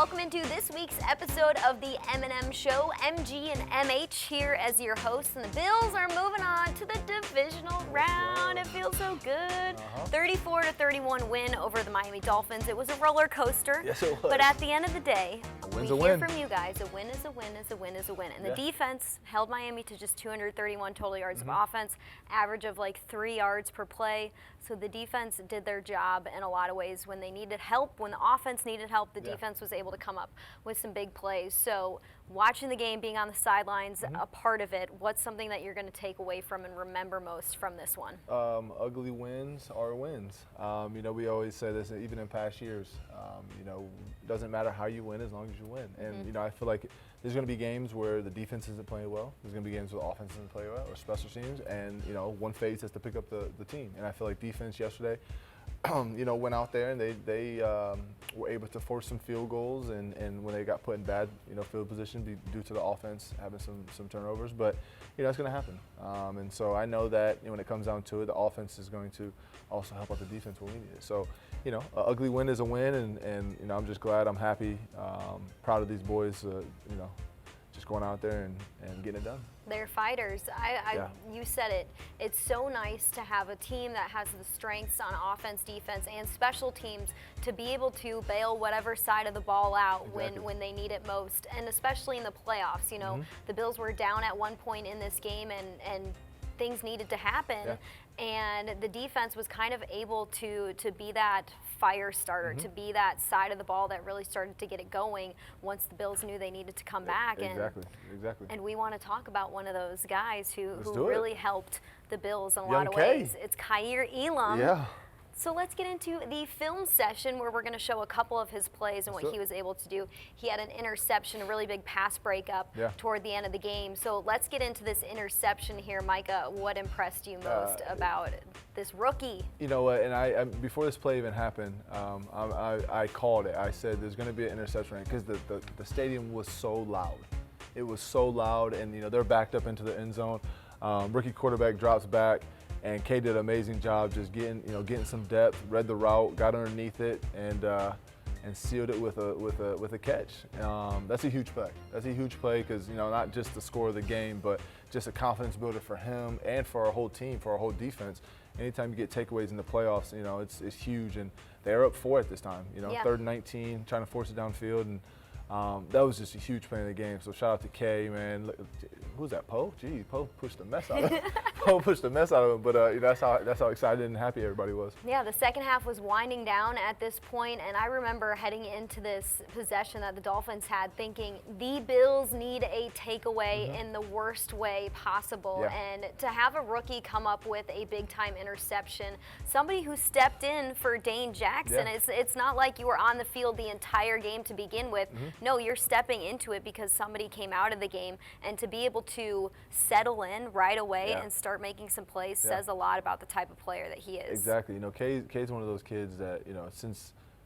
welcome into this week's episode of the M&M Show. MG and MH here as your hosts, and the Bills are moving on to the divisional round. It feels so good. 34-31 win over the Miami Dolphins. It was a roller coaster. Yes, it was. But at the end of the day, we hear win. from you guys. A win is a win is a win is a win. And the defense held Miami to just 231 total yards of offense, average of like 3 yards per play. So the defense did their job in a lot of ways. When they needed help, when the offense needed help, the defense was able to come up with some big plays. So watching the game, being on the sidelines, a part of it, what's something that you're going to take away from and remember most from this one? Ugly wins are wins. We always say this, even in past years. It doesn't matter how you win as long as you win. And, I feel like there's going to be games where the defense isn't playing well. There's going to be games where the offense isn't playing well, or special teams. And, one phase has to pick up the team. And I feel like defense yesterday, went out there and they were able to force some field goals, and when they got put in bad, field position due to the offense having some turnovers. But, it's going to happen. And so I know that when it comes down to it, the offense is going to also help out the defense when we need it. So, an ugly win is a win, and I'm just glad, I'm happy, proud of these boys, just going out there and getting it done. They're fighters. You said it. It's so nice to have a team that has the strengths on offense, defense, and special teams to be able to bail whatever side of the ball out when they need it most, and especially in the playoffs. The Bills were down at one point in this game, and things needed to happen, and the defense was kind of able to be that fire starter, to be that side of the ball that really started to get it going once the Bills knew they needed to come back. Exactly. And we want to talk about one of those guys who really helped the Bills in a lot of K. ways. It's Kaiir Elam. Yeah. So let's get into the film session where we're going to show a couple of his plays and what he was able to do. He had an interception, a really big pass breakup toward the end of the game. So let's get into this interception here. Micah, what impressed you most about this rookie? You know what, and I before this play even happened, I called it. I said there's going to be an interception because the stadium was so loud. It was so loud, and they're backed up into the end zone. Rookie quarterback drops back. And Kay did an amazing job just getting some depth, read the route, got underneath it, and sealed it with a catch. That's a huge play. That's a huge play because not just the score of the game, but just a confidence builder for him and for our whole team, for our whole defense. Anytime you get takeaways in the playoffs, it's huge. And they're up 4 at this time. 3rd and 19, trying to force it downfield, and that was just a huge play in the game. So shout out to Kay, man. Who's that, Poe? Gee, Poe pushed the mess out of him. Poe pushed the mess out of him, but that's how excited and happy everybody was. Yeah, the second half was winding down at this point, and I remember heading into this possession that the Dolphins had thinking the Bills need a takeaway in the worst way possible. And to have a rookie come up with a big-time interception, somebody who stepped in for Dane Jackson, it's not like you were on the field the entire game to begin with. No, you're stepping into it because somebody came out of the game, and to be able to settle in right away and start making some plays says a lot about the type of player that he is. Exactly. Kay's one of those kids that,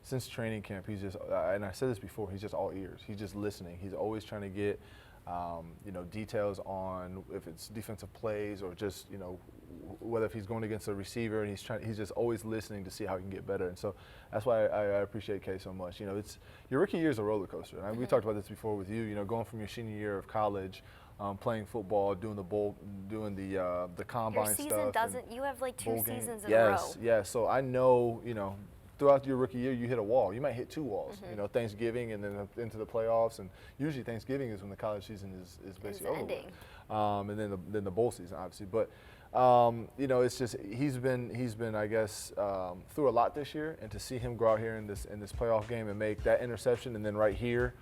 since training camp, he's just, and I said this before, he's just all ears. He's just listening. He's always trying to get, details on if it's defensive plays or just, whether if he's going against a receiver, and he's just always listening to see how he can get better. And so that's why I appreciate Kay so much. Your rookie year is a roller coaster. And we talked about this before with you. Going from your senior year of college, playing football, doing the bowl, doing the combine stuff. Your season you have like 2 seasons in a row. Yes. So I know, throughout your rookie year, you hit a wall. You might hit 2 walls. Thanksgiving and then into the playoffs, and usually Thanksgiving is when the college season is basically over. Ending. And then the bowl season, obviously. But it's just he's been I guess through a lot this year, and to see him go out here in this playoff game and make that interception, and then right here,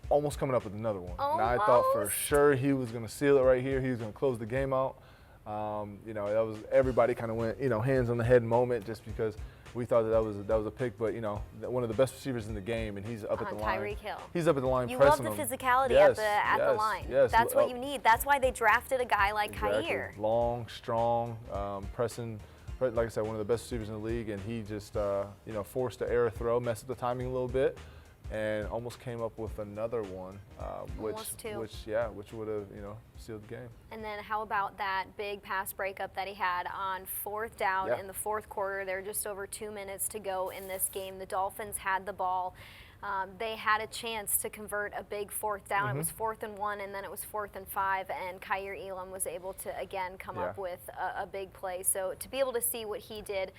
almost coming up with another one. Almost. Now I thought for sure he was going to seal it right here. He was going to close the game out. That was everybody kind of went hands on the head moment just because we thought that was a pick, but one of the best receivers in the game, and he's up at the line. Tyreek Hill. He's up at the line you pressing love the him. physicality at the line. Yes. That's what you need. That's why they drafted a guy like Kaiir. Long, strong, pressing. Like I said, one of the best receivers in the league, and he just forced the error throw, messed up the timing a little bit, and almost came up with another one, which would have sealed the game. And then how about that big pass breakup that he had on 4th down in the 4th quarter? There were just over 2 minutes to go in this game. The Dolphins had the ball. they had a chance to convert a big fourth down. It was 4th and 1, and then it was 4th and 5, and Kaiir Elam was able to, again, come up with a big play. So to be able to see what he did,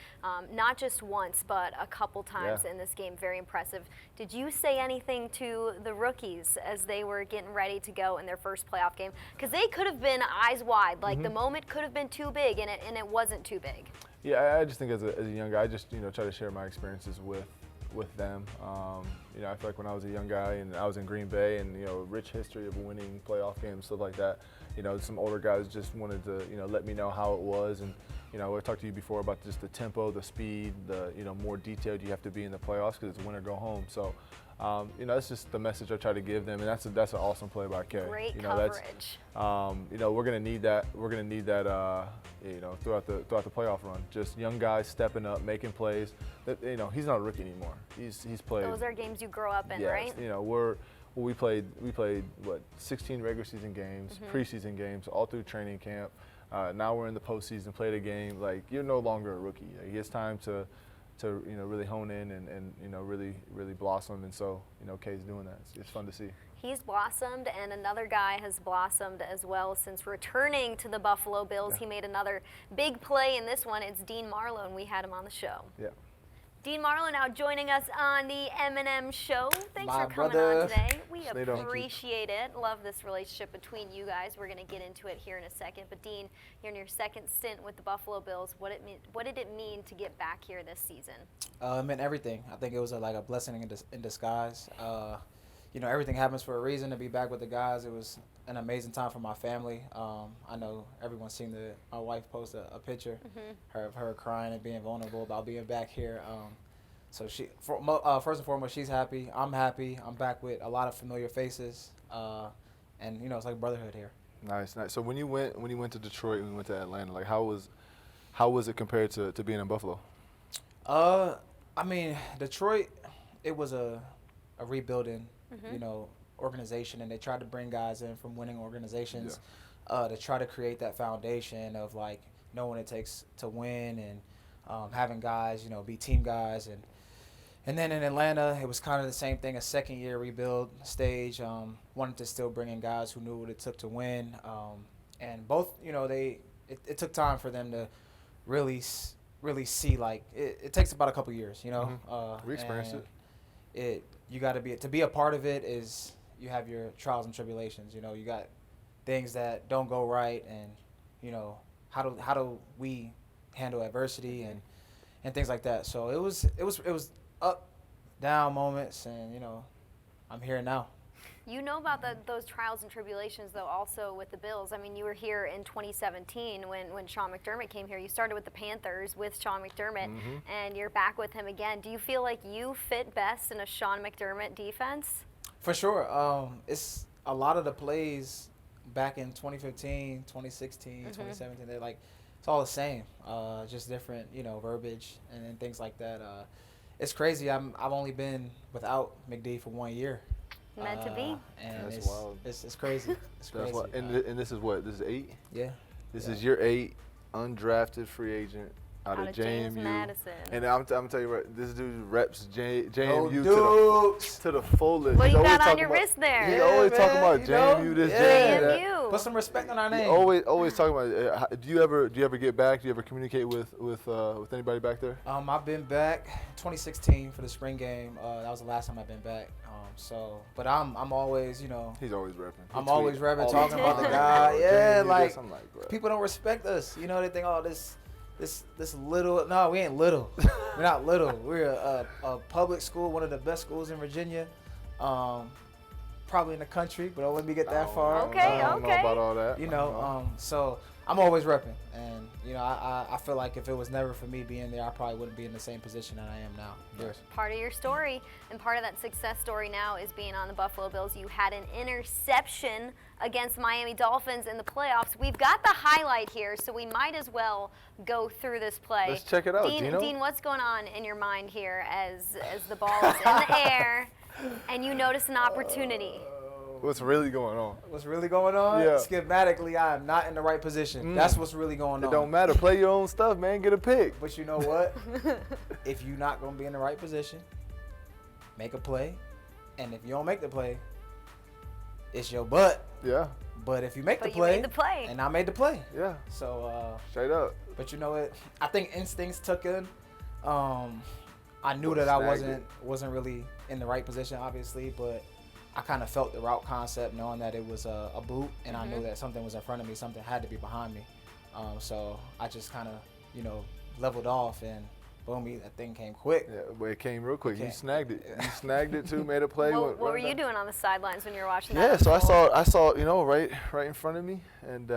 not just once, but a couple times in this game, very impressive. Did you say anything to the rookies as they were getting ready to go in their first playoff game? Because they could have been eyes wide. Like, the moment could have been too big, and it wasn't too big. Yeah, I just think as a young guy, I just try to share my experiences with them. I feel like when I was a young guy and I was in Green Bay and rich history of winning playoff games, stuff like that. Some older guys just wanted to let me know how it was, and I talked to you before about just the tempo, the speed, the more detailed you have to be in the playoffs because it's win or go home. So. That's just the message I try to give them, and that's an awesome play by Kay. Great coverage. We're gonna need that. We're gonna need that. Throughout the playoff run, just young guys stepping up, making plays. He's not a rookie anymore. He's played. Those are games you grow up in, right? We played 16 regular season games, preseason games, all through training camp. Now we're in the postseason, played a game. Like, you're no longer a rookie. It's time to really hone in and really blossom, and so Kay's doing that. It's fun to see. He's blossomed, and another guy has blossomed as well since returning to the Buffalo Bills. He made another big play in this one. It's Dean Marlowe, and we had him on the show. Yeah. Dean Marlowe now joining us on the M&M Show. Thanks for coming on today. We appreciate it. Love this relationship between you guys. We're going to get into it here in a second. But Dean, you're in your second stint with the Buffalo Bills. What did it mean to get back here this season? It meant everything. I think it was like a blessing in disguise. Everything happens for a reason. To be back with the guys, it was an amazing time for my family. I know everyone's seen my wife post a picture of her crying and being vulnerable about being back here. So first and foremost, she's happy. I'm happy. I'm back with a lot of familiar faces, and it's like brotherhood here. Nice. So when you went to Detroit and we went to Atlanta, like how was it compared to being in Buffalo? Detroit, it was a rebuilding, organization, and they tried to bring guys in from winning organizations to try to create that foundation of like knowing what it takes to win, and having guys, be team guys, and then in Atlanta it was kind of the same thing, a second year rebuild stage. Wanted to still bring in guys who knew what it took to win, and both it took time for them to really see, like it takes about a couple years, We experienced it. You got to be a part of it. Is you have your trials and tribulations. You got things that don't go right, and how do we handle adversity and things like that. So it was up, down moments, and I'm here now. You know about those trials and tribulations, though, also with the Bills. I mean, you were here in 2017 when Sean McDermott came here. You started with the Panthers with Sean McDermott, and you're back with him again. Do you feel like you fit best in a Sean McDermott defense? For sure. It's a lot of the plays back in 2015, 2016, 2017. They're like, it's all the same, just different, verbiage and things like that. It's crazy. I've only been without McD for 1 year. Meant to be. And that's wild. It's crazy. It's crazy. And this is what? This is 8? Yeah. This is your 8 undrafted free agent out of James Madison. And I'm telling you what, this dude reps JMU to the fullest. What you got on your wrist there? He always talking about JMU this, JMU that. Put some respect on our name. Always talking about. Do you ever get back? Do you ever communicate with anybody back there? I've been back 2016 for the spring game. That was the last time I've been back. But I'm always, He's always repping. I'm always repping, talking about the guy. Yeah, like people don't respect us. They think, oh, this little. No, we ain't little. We're not little. We're a public school, one of the best schools in Virginia. Probably in the country, but don't let me get that far. Okay. I don't know about all that. So I'm always repping, and I feel like if it was never for me being there, I probably wouldn't be in the same position that I am now. Yes. Part of your story, and part of that success story now is being on the Buffalo Bills. You had an interception against Miami Dolphins in the playoffs. We've got the highlight here, so we might as well go through this play. Let's check it out, Dino. Dean, what's going on in your mind here as the ball is in the air and you notice an opportunity? What's really going on? What's really going on? Yeah. Schematically, I am not in the right position. That's what's really going on. It don't matter. Play your own stuff, man. Get a pick. But you know what? If you're not going to be in the right position, make a play And if you don't make the play, it's your butt. Yeah. But if you make But the you play, made the play. and I made the play. Yeah. So, Straight up. but you know what? I think instincts took in. I knew that I wasn't really in the right position, obviously, but I kind of felt the route concept, knowing that it was a boot, and I knew that something was in front of me, something had to be behind me. So I just kind of, leveled off, and boom, that thing came quick. Yeah, but it came real quick. Okay. You snagged it. You snagged it too. Made a play. What were you doing on the sidelines when you were watching that? Yeah, so unfold? I saw, right in front of me, and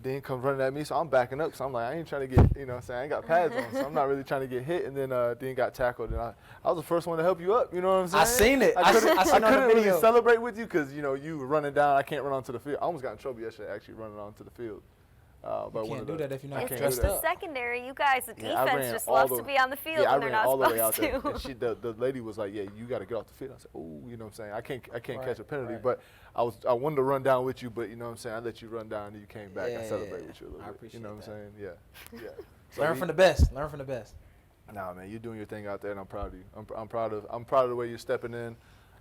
Dean comes running at me, so I'm backing up. So I'm like, I ain't trying to get, I ain't got pads on, so I'm not really trying to get hit. And then Dean got tackled, and I was the first one to help you up. You know what I'm saying? I seen it. I seen on the couldn't really video. celebrate with you because you were running down. I can't run onto the field. I almost got in trouble yesterday actually running onto the field. You can't do that if you're not It's dressed the up. secondary. You guys, the Yeah, I defense ran just all loves the- to be on the field Yeah, I when they're ran not all the way out supposed there. to. And the lady was like, "Yeah, you got to get off the field." I said, "Oh, you know what I'm saying? I can't Right, catch a penalty." right. But I wanted to run down with you, but you know what I'm saying? I let you run down, and you came back. I Yeah, celebrate with you a little I bit. appreciate You know what I'm that. saying? Yeah. So Learn from the best. Learn from the best. Nah, man, you're doing your thing out there, and I'm proud of you. I'm proud of the way you're stepping in.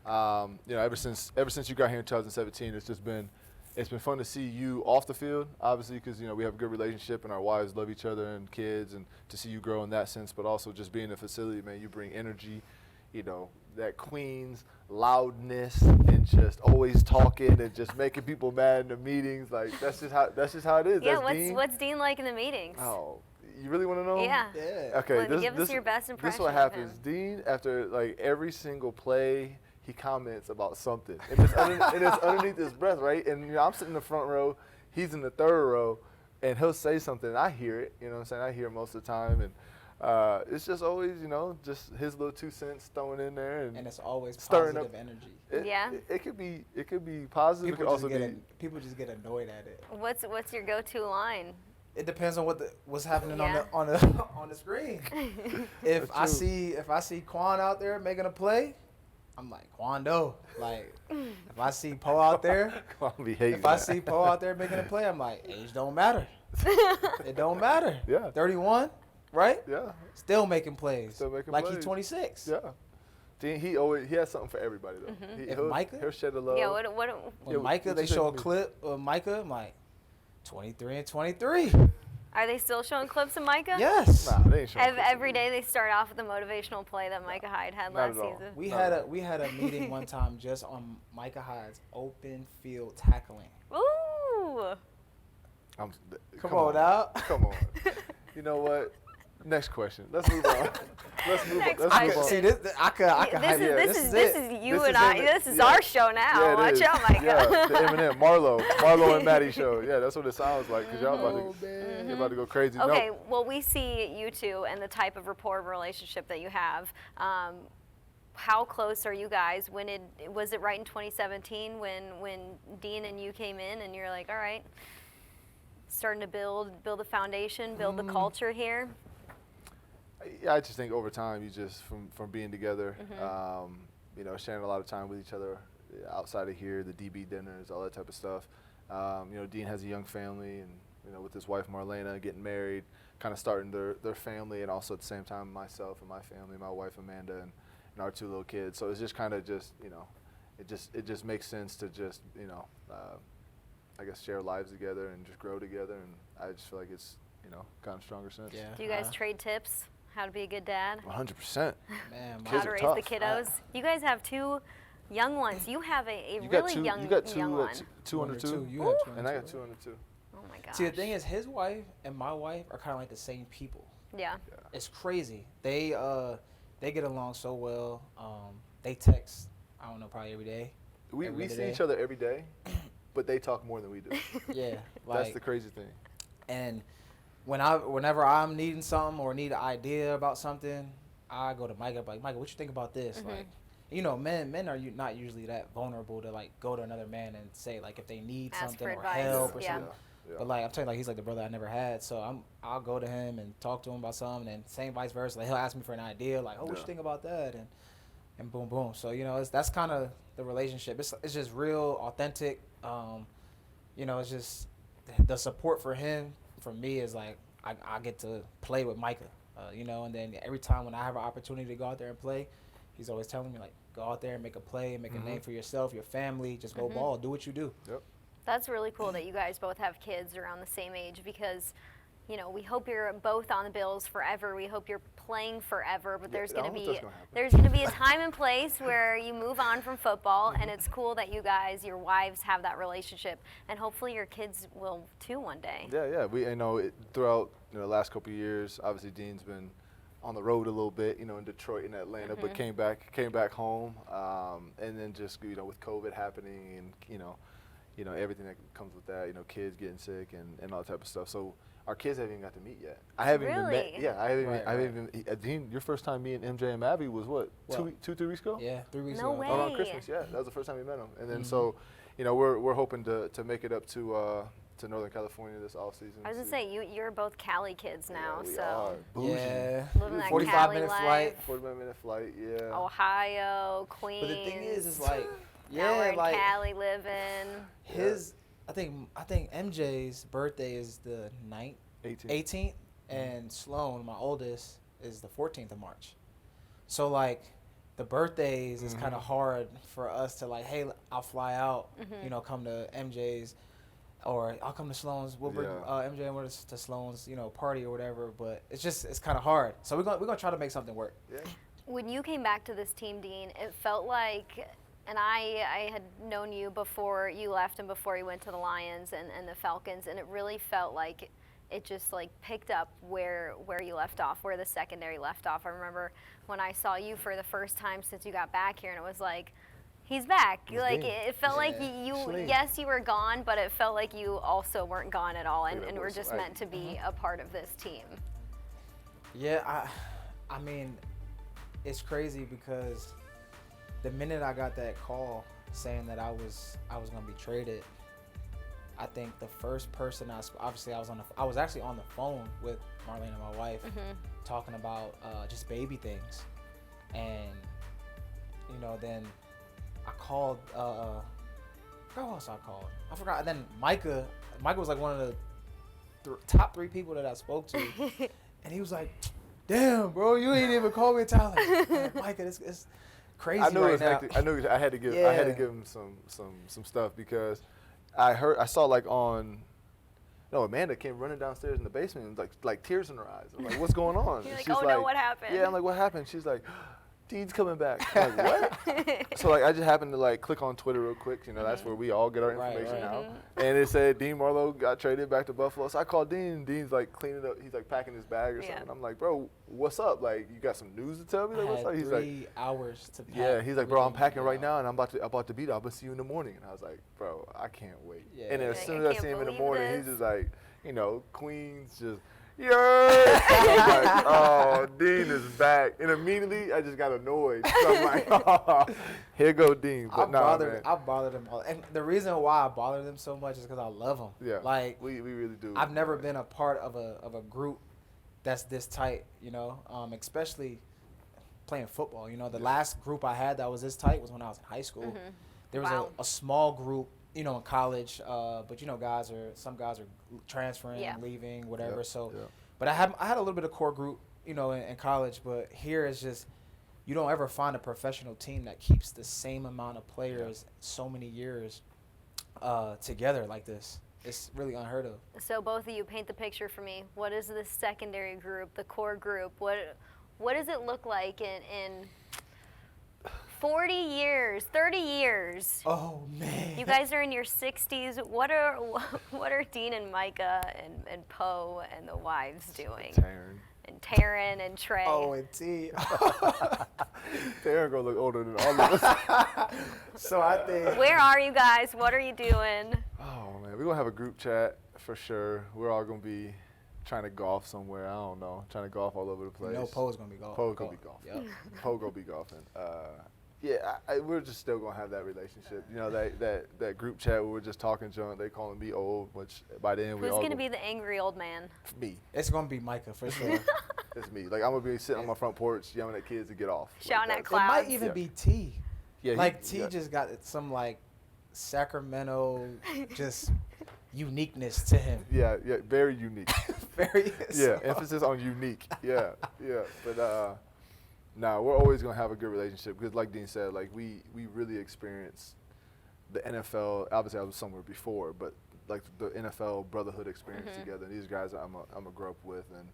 Ever since you got here in 2017, it's been fun to see you off the field, obviously, because we have a good relationship and our wives love each other and kids, and to see you grow in that sense. But also just being in the facility, man, you bring energy, that Queens loudness and just always talking and just making people mad in the meetings. Like that's just how it is. Yeah, That's what's Dean like in the meetings? Oh, you really want to know? Yeah. Yeah. Okay, Well, give us your best This impression is what of happens. him. Dean, after like every single play, he comments about something, and it's underneath his breath, right? And I'm sitting in the front row, he's in the third row, and he'll say something, and I hear it. You know what I'm saying? I hear it most of the time, and it's just always, just his little 2 cents thrown in there, and it's always stirring positive up energy. Yeah. It could be positive. It could also be. People just get annoyed at it. What's your go-to line? It depends on what's happening Yeah. on the screen. If I see Quan out there making a play, I'm like, Quando. Like, if I see Poe out there, if I see Poe out there making a play, I'm like, age don't matter. It don't matter. Yeah. 31, right? Yeah. Still making plays. Still making like plays. he's 26. Yeah. Dean, he has something for everybody though. If Micah? He'll shed a love. Yeah, what When Yeah, Micah, what they you say show a to me? clip of Micah, I'm like, 23 and 23. are they still showing clips of Micah? Yes. Nah, they ain't showing clips of Every me. day they start off with a motivational play that Micah Hyde had Not last at all. season. We No. had a meeting one time just on Micah Hyde's open field tackling. Ooh. Come on out. Come on. You know what? Next question. Let's move on. Let's move Next on. Let's move question. on. See, this I could hype it. This is you This and is I. him. This is Yeah. our show now. Yeah, it Watch is. out, Micah. Yeah, the M&M, Marlowe and Maddy show. Yeah, that's what it sounds like. Cause y'all you're about to go crazy. Okay, No, well, we see you two and the type of rapport and relationship that you have. How close are you guys? Was it right in 2017 when Dean and you came in and you're like, all right, starting to build a foundation, build the culture here? Yeah, I just think over time, you just from being together, sharing a lot of time with each other outside of here, the DB dinners, all that type of stuff. Dean has a young family, and with his wife Marlena getting married, kind of starting their family, and also at the same time myself and my family, my wife Amanda, and our 2 little kids. So it's just kind of it just makes sense to just I guess share lives together and just grow together, and I just feel like it's gotten stronger since. Yeah. Do you guys trade tips? How to be a good dad? 100%. Man, How Kids to are raise tough. the kiddos? You guys have 2 young ones. You have a You really got young two one. 2 under 2, You have 2 and I got 2 under 2. Oh my gosh. See, the thing is, his wife and my wife are kind of like the same people. Yeah. It's crazy. They get along so well. They text, I don't know, probably every day. We Every see day. each other every day, but they talk more than we do. Yeah, That's the crazy thing. And whenever I'm needing something or need an idea about something, I go to Micah. Like, Micah, what you think about this? Like, men are not usually that vulnerable to like go to another man and say like if they need Ask something for or advice. help or Yeah. something. Yeah. But like I'm telling you, like he's like the brother I never had. So I'll go to him and talk to him about something, and same vice versa. Like he'll ask me for an idea, like, oh, what you think about that? And boom, boom. So that's kind of the relationship. It's just real authentic. It's just the support for him from me is like I get to play with Micah, and then every time when I have an opportunity to go out there and play, he's always telling me like, Go out there and make a play, make a name for yourself, your family. Just go ball, do what you do. Yep. That's really cool that you guys both have kids around the same age because, you know, we hope you're both on the Bills forever. We hope you're playing forever, but there's going to be a time and place where you move on from football, and it's cool that you guys, your wives, have that relationship, and hopefully your kids will too one day. Yeah. We throughout the last couple of years, obviously Dean's been on the road a little bit, in Detroit and Atlanta, but came back home, and then just with COVID happening and everything that comes with that, kids getting sick and all that type of stuff. So our kids haven't even got to meet yet. I haven't even met. Yeah, I haven't even. Dean, your first time meeting MJ and Maddy was what? 3 weeks ago? Yeah, 3 weeks no ago. way. Around Christmas, yeah. That was the first time we met them. And then so, we're hoping to make it up to Northern California this off season. I was gonna say you're both Cali kids now, yeah, we so are. Bougie. Yeah, living that 45-minute Cali flight. life. 45-minute flight, yeah. Ohio, Queens. But the thing is like, now we're in like Cali living. I think MJ's birthday is the 18th, and Sloan, my oldest, is the 14th of March. So like, the birthdays is kind of hard for us to like, hey, I'll fly out, come to MJ's, or I'll come to Sloan's. We'll bring MJ and we're to Sloan's, party or whatever. But it's kind of hard. So we're gonna try to make something work. Yeah. When you came back to this team, Dean, it felt like, and I had known you before you left and before you went to the Lions and the Falcons, and it really felt like it just like picked up where you left off, where the secondary left off. I remember when I saw you for the first time since you got back here, and it was like, he's back. It felt like yes, you were gone, but it felt like you also weren't gone at all, and were just meant to be a part of this team. Yeah, I mean, it's crazy because the minute I got that call saying that I was gonna be traded, I think the first person I was actually on the phone with Marlene and my wife talking about just baby things, and then I called. Who else I called? I forgot. And then Micah was like one of the top 3 people that I spoke to, and he was like, "Damn, bro, you ain't even called me, Tyler." Like, Micah, it's crazy. I know right it was now. hectic. I knew I had to give him some stuff because I saw like on. No, Amanda came running downstairs in the basement and like tears in her eyes. I'm like, what's going on? You're like, she's oh no, what happened? Yeah, I'm like, what happened? She's like, Dean's coming back. I'm like, what? So like, I just happened to like click on Twitter real quick. That's where we all get our information now. And it said Dean Marlowe got traded back to Buffalo. So I called Dean. And Dean's like cleaning up. He's like packing his bag or something. I'm like, bro, what's up? Like, you got some news to tell me? Like, what's up? He's 3 hours to pack. Yeah, he's like, bro, I'm packing right now, and I'm about to be there. I'm gonna see you in the morning. And I was like, bro, I can't wait. Yeah. And then as soon as I see him in the morning, he's just like, Queens just. Yeah. I'm like, oh, Dean is back. And immediately, I just got annoyed. So I'm like, oh, here go Dean. But I bothered him all. And the reason why I bother them so much is because I love them. Yeah, like, we really do. I've never been a part of a group that's this tight, especially playing football. The last group I had that was this tight was when I was in high school. There was a small group, in college, but some guys are transferring, leaving, whatever. But I had a little bit of core group, in college. But here it's just, you don't ever find a professional team that keeps the same amount of players so many years together like this. It's really unheard of. So both of you paint the picture for me. What is this secondary group, the core group? What does it look like in 40 years, 30 years? Oh man! You guys are in your 60s. What are Dean and Micah and Poe and the wives doing? Taryn and Trey. Oh, and T. Taryn gonna look older than all of us. So I think. Where are you guys? What are you doing? Oh man, we're gonna have a group chat for sure. We're all gonna be trying to golf somewhere. I don't know. Trying to golf all over the place. Poe's gonna be golfing. Poe's gonna be golfing. Yep. Poe gonna be golfing. Yeah, we're just still gonna have that relationship. That group chat where we're just talking junk. They calling me old, which by then we all. Who's gonna be the angry old man? Me. It's gonna be Micah for sure. It's me. Like, I'm gonna be sitting on my front porch yelling at kids to get off. Shouting like at clouds. It might even be T. Yeah. T just got some like Sacramento just uniqueness to him. Yeah, very unique. Very. Yeah, emphasis on unique. Yeah. But No, we're always going to have a good relationship because, like Dean said, like we really experience the NFL. Obviously, I was somewhere before, but like the NFL brotherhood experience together. And these guys I'm a grow up with, and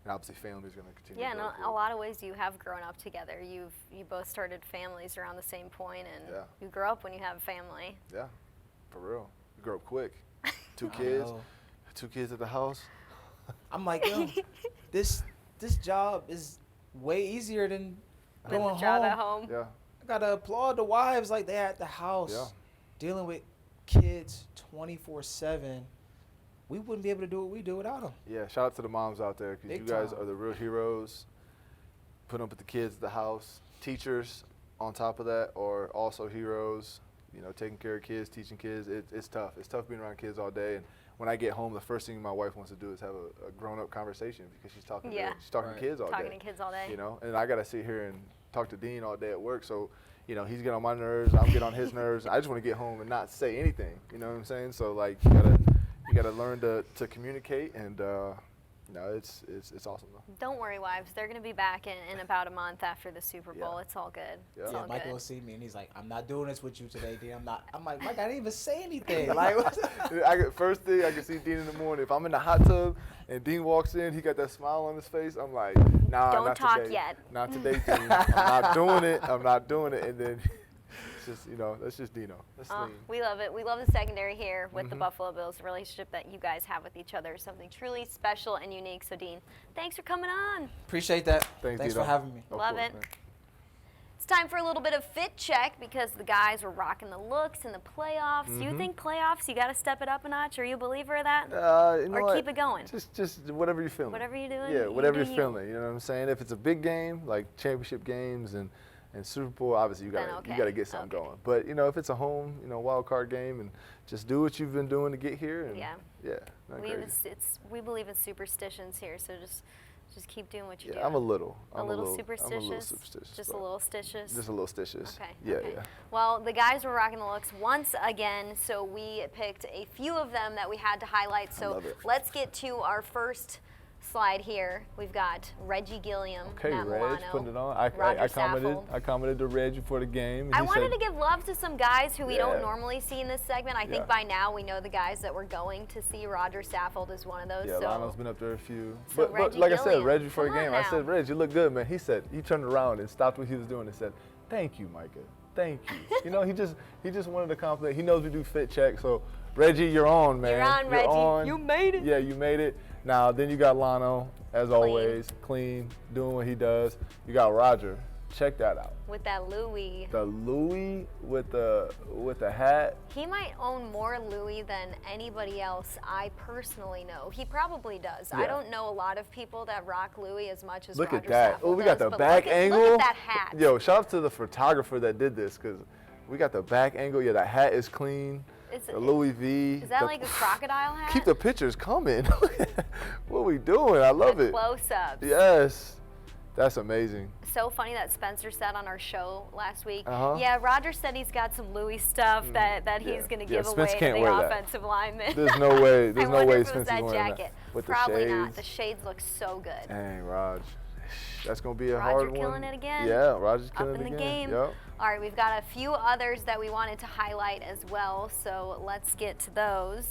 obviously family's going to continue. Yeah, in a lot of ways you have grown up together. You both started families around the same point, and you grow up when you have a family. Yeah, for real. You grow up quick. 2 kids, 2 kids at the house. I'm like, yo, this job is way easier than going job home. at home. Yeah. I gotta applaud the wives, like they're at the house, Yeah. dealing with kids 24/7. We wouldn't be able to do what we do without them. Yeah, shout out to the moms out there because you Big guys time. are the real heroes. Putting up with the kids at the house. Teachers on top of that are also heroes. You know, taking care of kids, teaching kids. It's tough. It's tough being around kids all day. And when I get home, the first thing my wife wants to do is have a grown-up conversation because she's talking to kids all day. Talking to kids all day. You know, and I got to sit here and talk to Dean all day at work. So, you know, he's getting on my nerves. I'm getting on his nerves. I just want to get home and not say anything. You know what I'm saying? So, like, you gotta learn to communicate, and no, it's awesome though. Don't worry, wives. They're going to be back in about a month after the Super Bowl. It's all good. Yeah. It's all Mike good. will see me and he's like, I'm not doing this with you today, Dean. I'm like, Mike, I didn't even say anything. Like, First thing I can see Dean in the morning. If I'm in the hot tub and Dean walks in, he got that smile on his face. I'm like, nah, Don't not talk today. yet. Not today, Dean. I'm not doing it. I'm not doing it. And then it's just, you know, that's just Dino. That's lean. We love it. We love the secondary here with the Buffalo Bills. The relationship that you guys have with each other is something truly special and unique. So, Dean, thanks for coming on. appreciate that. Thanks for Dino. having me. Of Love course, it. man. It's time for a little bit of fit check because the guys were rocking the looks in the playoffs. You think playoffs, you got to step it up a notch? Are you a believer of that? You know or what? keep it going? Just whatever you're feeling. Whatever you're doing? Yeah, you whatever do you're you. feeling. You know what I'm saying? If it's a big game, like championship games and Super Bowl, obviously you Then got to get something going. But, you know, if it's a home, you know, wild card game, and just do what you've been doing to get here. And nothing crazy. We believe in superstitions here, so just keep doing what you're doing. I'm a little. A little superstitious? I'm a little superstitious. Just a but little stitious? Just a little stitious. Okay. Yeah, okay. yeah. Well, the guys were rocking the looks once again, so we picked a few of them that we had to highlight. So love it. let's get to our first slide here. We've got Reggie Gilliam, Okay, Matt Reg, Milano, putting it on. Roger I commented to Reg before the game. And I he wanted said, to give love to some guys who we don't Yeah. normally see in this segment. I think Yeah. by now we know the guys that we're going to see. Roger Saffold is one of those. Yeah, so Lionel's been up there a few. So But Reggie like I said, Gilliam, Reg before the come on game, I now. said, Reg, you look good, man. He said, he turned around and stopped what he was doing and said, thank you, Micah. Thank you. You know, he just wanted to compliment. He knows we do fit check. So, Reggie, you're on, man. You're on, Reggie. On. You made it. Yeah, you made it. Now, then you got Lano, as always, clean, doing what he does. You got Roger. Check that out. with that Louis. The Louis with the hat. He might own more Louis than anybody else I personally know. He probably does. I Yeah. don't know a lot of people that rock Louis as much as Look Roger at that. Saffold Oh, we got does, the but back angle. Look at that hat. Yo, shout out to the photographer that did this because we got the back angle. Yeah, that hat is clean. The Louis V. Is that like a crocodile hat? Keep the pictures coming. What we doing? I love The it. close-ups. Yes. That's amazing. So funny that Spencer said on our show last week. Uh-huh. Yeah, Roger said he's got some Louis stuff that he's Yeah. going to Yeah, give Spence away to can't the wear that. offensive linemen. There's no way. There's I no wonder way if it was Spence is that wearing jacket. that. With Probably the shades. not. The shades look so good. Dang, Raj. That's going to be a Roger hard one. killing it again. Yeah, Roger's killing Up in it the again. game. Yep. All right, we've got a few others that we wanted to highlight as well, so let's get to those.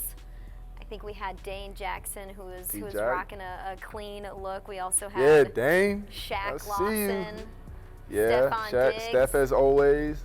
I think we had Dane Jackson, who was T-Jack. rocking a clean look. We also had Yeah, Dane. I Shaq see you. Lawson. Yeah, Stephon Diggs. Steph as always.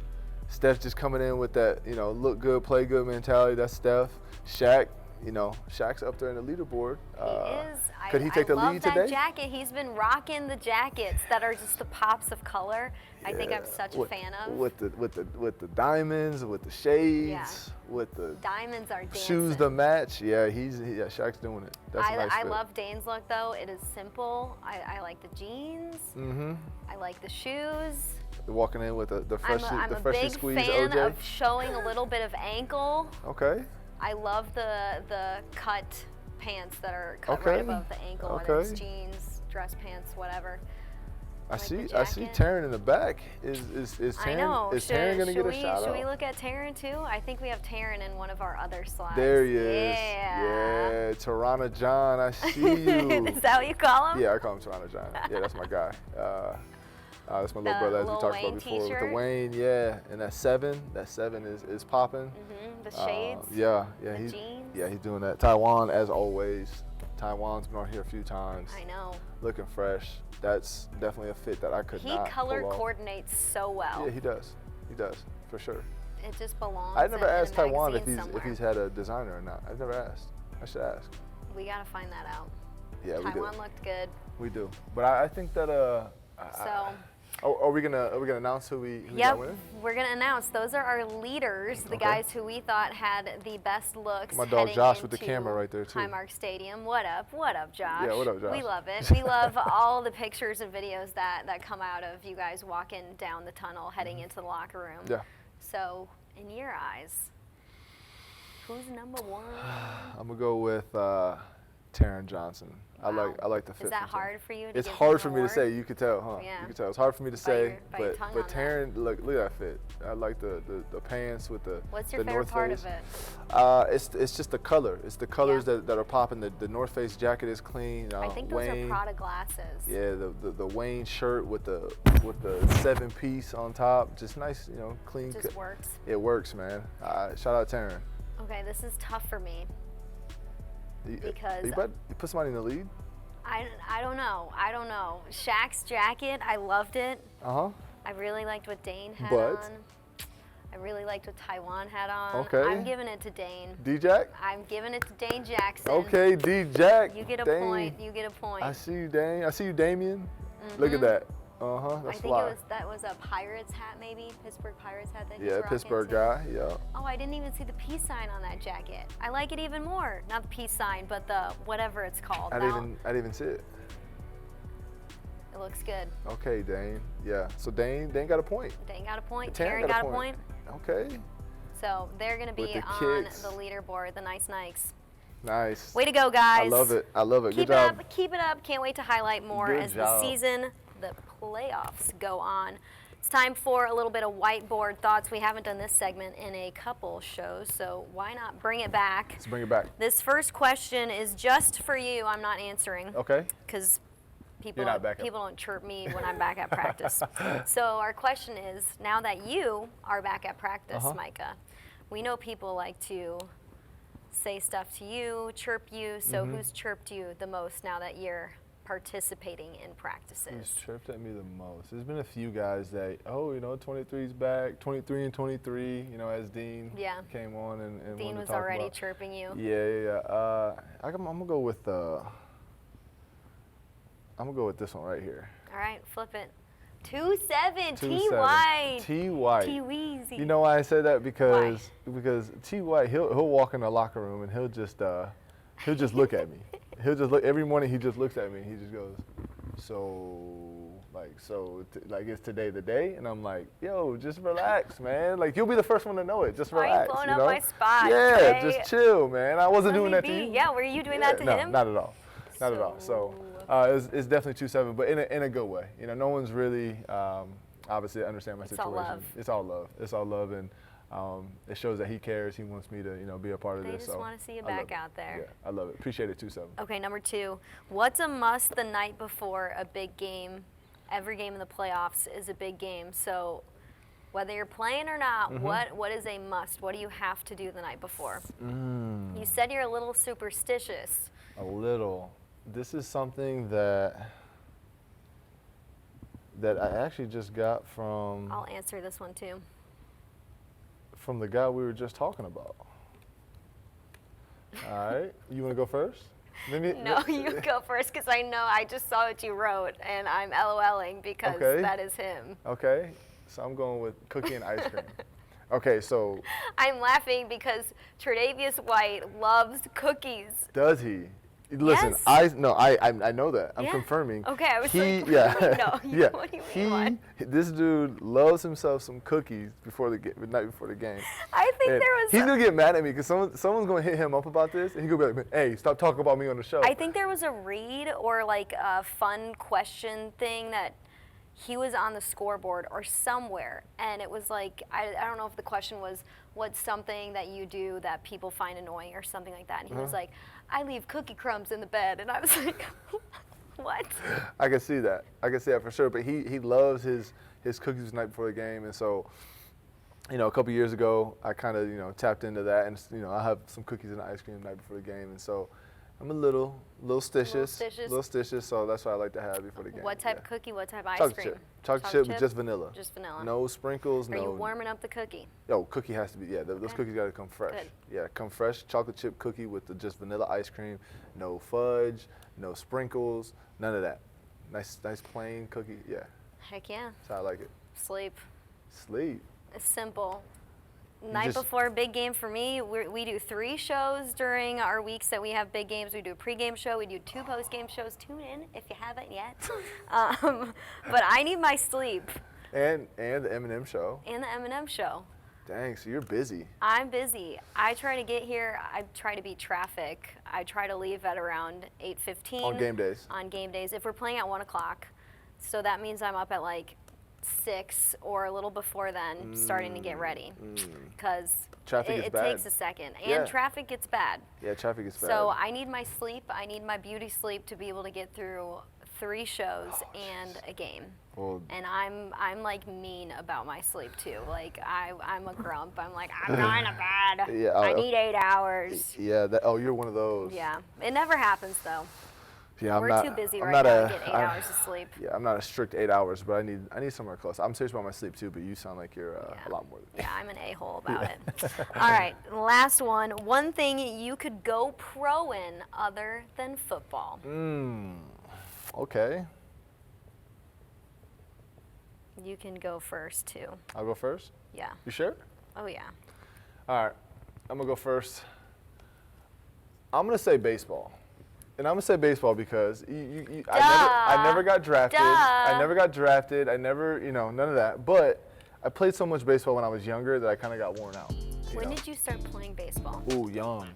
Steph just coming in with that, you know, look good, play good mentality. That's Steph. Shaq, you know, Shaq's up there in the leaderboard. He is. Could he take the love lead that today? jacket. He's been rocking the jackets that are just the pops of color. I think I'm such a fan of. With the diamonds, with the shades, with the Diamonds are dancing. shoes to match. Yeah, Shaq's doing it. That's a nice I fit. love Dane's look though. It is simple. I like the jeans. Mm-hmm. I like the shoes. Walking in with the freshly, I'm the a freshly big squeezed fan OJ. of showing a little bit of ankle. Okay. I love the cut pants that are cut right above the ankle, whether it's jeans, dress pants, whatever. I like see the jacket. Taryn in the back. Is I know. Taryn, is Taryn gonna get a shout Should out? we look at Taryn too? I think we have Taryn in one of our other slides. There he is. Yeah. Yeah, Tarana John, I see you. Is that what you call him? Yeah, I call him Tarana John. Yeah, that's my guy. That's my little The brother, as we Lil talked Wayne about before. With the t-shirt? Wayne, yeah, and that 7 is popping. The shades. Yeah, The he's jeans. yeah, he's doing that. Taiwan, as always. Taiwan's been on here a few times. I know. Looking fresh. That's definitely a fit that I could He not color pull off. coordinates so well. Yeah, he does. He does, for sure. It just belongs. I never in asked a Taiwan magazine if he's had a designer or not. I've never asked. I should ask. We gotta find that out. Yeah, we do. Taiwan looked good. We do. But I think that are we gonna announce who we got Yep, winning? we're gonna announce those are our leaders, the Okay. guys who we thought had the best looks. My dog heading Josh with the into camera right there, too. Highmark Stadium. What up, Josh? Yeah, what up, Josh? We love it. We love all the pictures and videos that come out of you guys walking down the tunnel, heading into the locker room. Yeah. So, in your eyes, who's number one? I'm gonna go with Taron Johnson. Wow. I like the fit. Is that from Taron. hard for you? To It's give hard him for an me to award? say. You could tell, huh? Yeah. You could tell. It's hard for me to say, by your but tongue on that. Taron, look at that fit. I like the pants with the What's your the favorite North part Face. of it? It's just the color. It's the colors Yeah. that are popping. The North Face jacket is clean. I think those Wayne, are Prada glasses. Yeah, the Wayne shirt with the 7-piece on top, just nice, clean. It just works. It works, man. Shout out Taron. Okay, this is tough for me. Because you put somebody in the lead. I don't know. Shaq's jacket, I loved it. Uh huh. I really liked what Dane had But? on. I really liked what Taiwan had on. Okay. I'm giving it to Dane. D-Jack. I'm giving it to Dane Jackson. Okay, D-Jack. You get a Dane. point. You get a point. I see you, Dane. I see you, Damien. Look at that. I That's think fly. that was a Pirates hat, maybe Pittsburgh Pirates hat that he's Yeah, rocking Pittsburgh too. guy. Yeah. Oh, I didn't even see the peace sign on that jacket. I like it even more. Not the peace sign, but the whatever it's called. I didn't even see it. It looks good. Okay, Dane. Yeah. So Dane got a point. Dane got a point. Taryn Taryn got a point. Okay. So they're going to With be the on kicks. the leaderboard, the nice Nikes. Nice. Way to go, guys. I love it. I love it. Keep Good job. it up. Keep it up. Can't wait to highlight more Good as job. the season, the playoffs go on. It's time for a little bit of whiteboard thoughts. We haven't done this segment in a couple shows, so why not bring it back? Let's bring it back. This first question is just for you. I'm not answering Okay. because people You're not back up. people don't chirp me when I'm back at practice. So our question is, now that you are back at practice, Micah, we know people like to say stuff to you, chirp you. So who's chirped you the most now that you're participating in practices? Who's chirped at me the most? There's been a few guys that, 23's back, 23 and 23, as Dean came on and Dean wanted to was talk already about. chirping you. Yeah. I'm gonna go with this one right here. All right, flip it. 2-7, T 2-7. White. T White. T Weezy. You know why I said that? Because T White, he'll walk in the locker room and he'll just look at me. He'll just look every morning. He just looks at me. He just goes, it's today the day, and I'm like, yo, just relax, man. Like, you'll be the first one to know it. Just Why are you relax. blowing up my spot? Yeah, Okay. just chill, man. I wasn't Let doing me that to be. you. Yeah, were you doing that to no, him? not at all. Not at all. So it's definitely 2-7, but in a good way. No one's really obviously understand my situation. all love. It's all love. It's all love, and it shows that he cares. He wants me to be a part of They this. just so want to see you I love back it. out there. Yeah, I love it. Appreciate it, 2-7. Okay, number 2. What's a must the night before a big game? Every game in the playoffs is a big game. So whether you're playing or not, what is a must? What do you have to do the night before? You said you're a little superstitious. A little. This is something that I actually just got from I'll answer this one too. from the guy we were just talking about. All right, you want to go first? No, you go first because I know I just saw what you wrote and I'm LOLing because Okay. that is him. Okay, so I'm going with cookie and ice cream. Okay, so I'm laughing because Tre'Davious White loves cookies. does he? Listen, Yes. I know that. I'm Yeah. confirming. Okay, I was he, like, yeah, no, yeah. what do you mean, what? This dude loves himself some cookies the night before the game. I think And there was. he's gonna get mad at me because someone's gonna hit him up about this, and he's gonna be like, "Hey, stop talking about me on the show." I think there was a read or like a fun question thing that he was on the scoreboard or somewhere, and it was like I don't know if the question was what's something that you do that people find annoying or something like that, and he was like, I leave cookie crumbs in the bed, and I was like, What? I can see that. I can see that for sure. But he loves his cookies the night before the game, and so, you know, a couple years ago, I kind of, you know, tapped into that, and, you know, I have some cookies and ice cream the night before the game, and so I'm a little stitious, so that's what I like to have before the game. What type of cookie? What type of ice Chocolate cream? chip. Chocolate chip with just vanilla. Just vanilla. No sprinkles. Are you warming up the cookie? No, cookie has to be, yeah, those cookies got to come fresh. Good. Yeah, come fresh, chocolate chip cookie with the just vanilla ice cream, no fudge, no sprinkles, none of that. Nice plain cookie, yeah. Heck yeah. That's how I like it. Sleep. Sleep. It's simple. Night before big game for me, we do 3 shows during our weeks that we have big games. We do a pregame show, we do 2 postgame shows. Tune in if you haven't yet. But I need my sleep. And the M&M Show. And the M&M Show. Dang, so you're busy. I'm busy. I try to get here. I try to beat traffic. I try to leave at around 8:15. On game days. On game days. If we're playing at 1 o'clock. So that means I'm up at like 6 or a little before then, starting to get ready, because it takes a second, and traffic gets bad. Yeah, traffic gets bad. So I need my sleep. I need my beauty sleep to be able to get through 3 shows and a game. Well, and I'm like mean about my sleep too. Like I'm a grump. I'm like, I'm going to bed. Yeah, I need 8 hours. Yeah. You're one of those. Yeah. It never happens though. Yeah, We're too busy right now to get 8 hours of sleep. Yeah, I'm not a strict 8 hours, but I need somewhere close. I'm serious about my sleep too, but you sound like you're a lot more than me. Yeah, I'm an a-hole about it. All right, last one. One thing you could go pro in other than football. Okay. You can go first too. I'll go first? Yeah. You sure? Oh yeah. All right, I'm gonna go first. I'm gonna say baseball. And I'm gonna say baseball because I never got drafted. I never got drafted. I never, you know, none of that. But I played so much baseball when I was younger that I kind of got worn out. When did you start playing baseball? Ooh, young,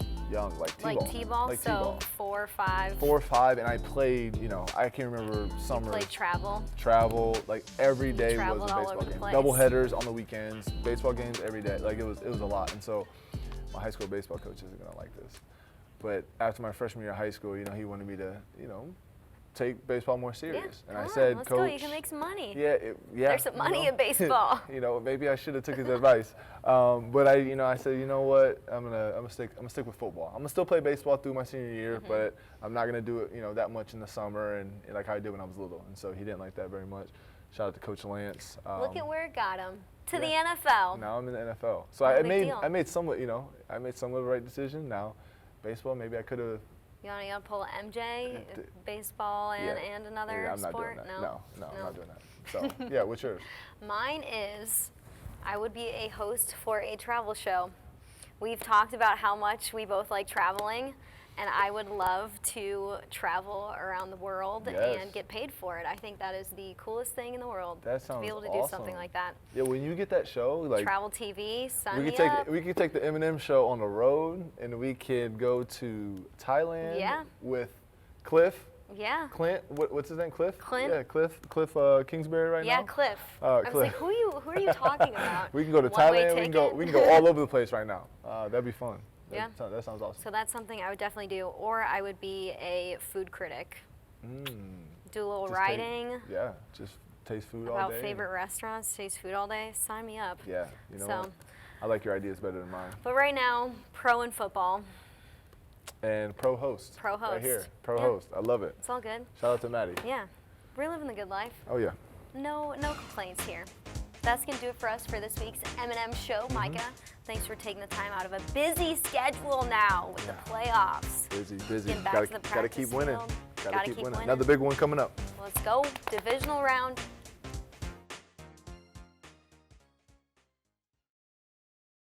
like T-ball. Like T-ball? Like so T-ball. 4 or 5? 4 or 5, and I played, you know, I can't remember summers. You played travel? Travel, like every day was a traveled all baseball over the game. place. Double headers on the weekends, baseball games every day. Like it was a lot. And so my high school baseball coach isn't gonna like this. But after my freshman year of high school, you know, he wanted me to, you know, take baseball more serious. Yeah, and I said, let's Coach, go. You can make some money. Yeah, There's some money in baseball. You know, maybe I should have took his advice. But I said, you know what? I'm gonna stick with football. I'm gonna still play baseball through my senior year, but I'm not gonna do it, you know, that much in the summer and like how I did when I was little. And so he didn't like that very much. Shout out to Coach Lance. Look at where it got him. To the NFL. Now I'm in the NFL. So I made somewhat, you know, of the right decision. Now, baseball, maybe I could have. You want to pull MJ, baseball and another sport? No, I'm not doing that. So, yeah, what's yours? Mine is, I would be a host for a travel show. We've talked about how much we both like traveling, and I would love to travel around the world and get paid for it. I think that is the coolest thing in the world. That sounds to be able to awesome. do something like that. Yeah, when you get that show, like travel TV, sign we me could up. We could take the M&M Show on the road, and we could go to Thailand with Cliff. Yeah. Clint, what's his name? Cliff? Clint. Yeah, Cliff Kingsbury right now. Yeah, Cliff. I was like, who are you talking about? We can go to Thailand. We can go all over the place right now. That'd be fun. Yeah. That sounds awesome. So that's something I would definitely do. Or I would be a food critic. Do a little writing. Just taste food all day. About favorite restaurants, taste food all day. Sign me up. Yeah, you know what? I like your ideas better than mine. But right now, pro in football. And pro host. Pro host. Right here. Pro host. I love it. It's all good. Shout out to Maddy. Yeah. We're living the good life. Oh, yeah. No complaints here. That's going to do it for us for this week's M&M Show. Micah, thanks for taking the time out of a busy schedule now with the playoffs. Busy. Got to keep winning. Gotta keep winning. Another big one coming up. Let's go. Divisional round.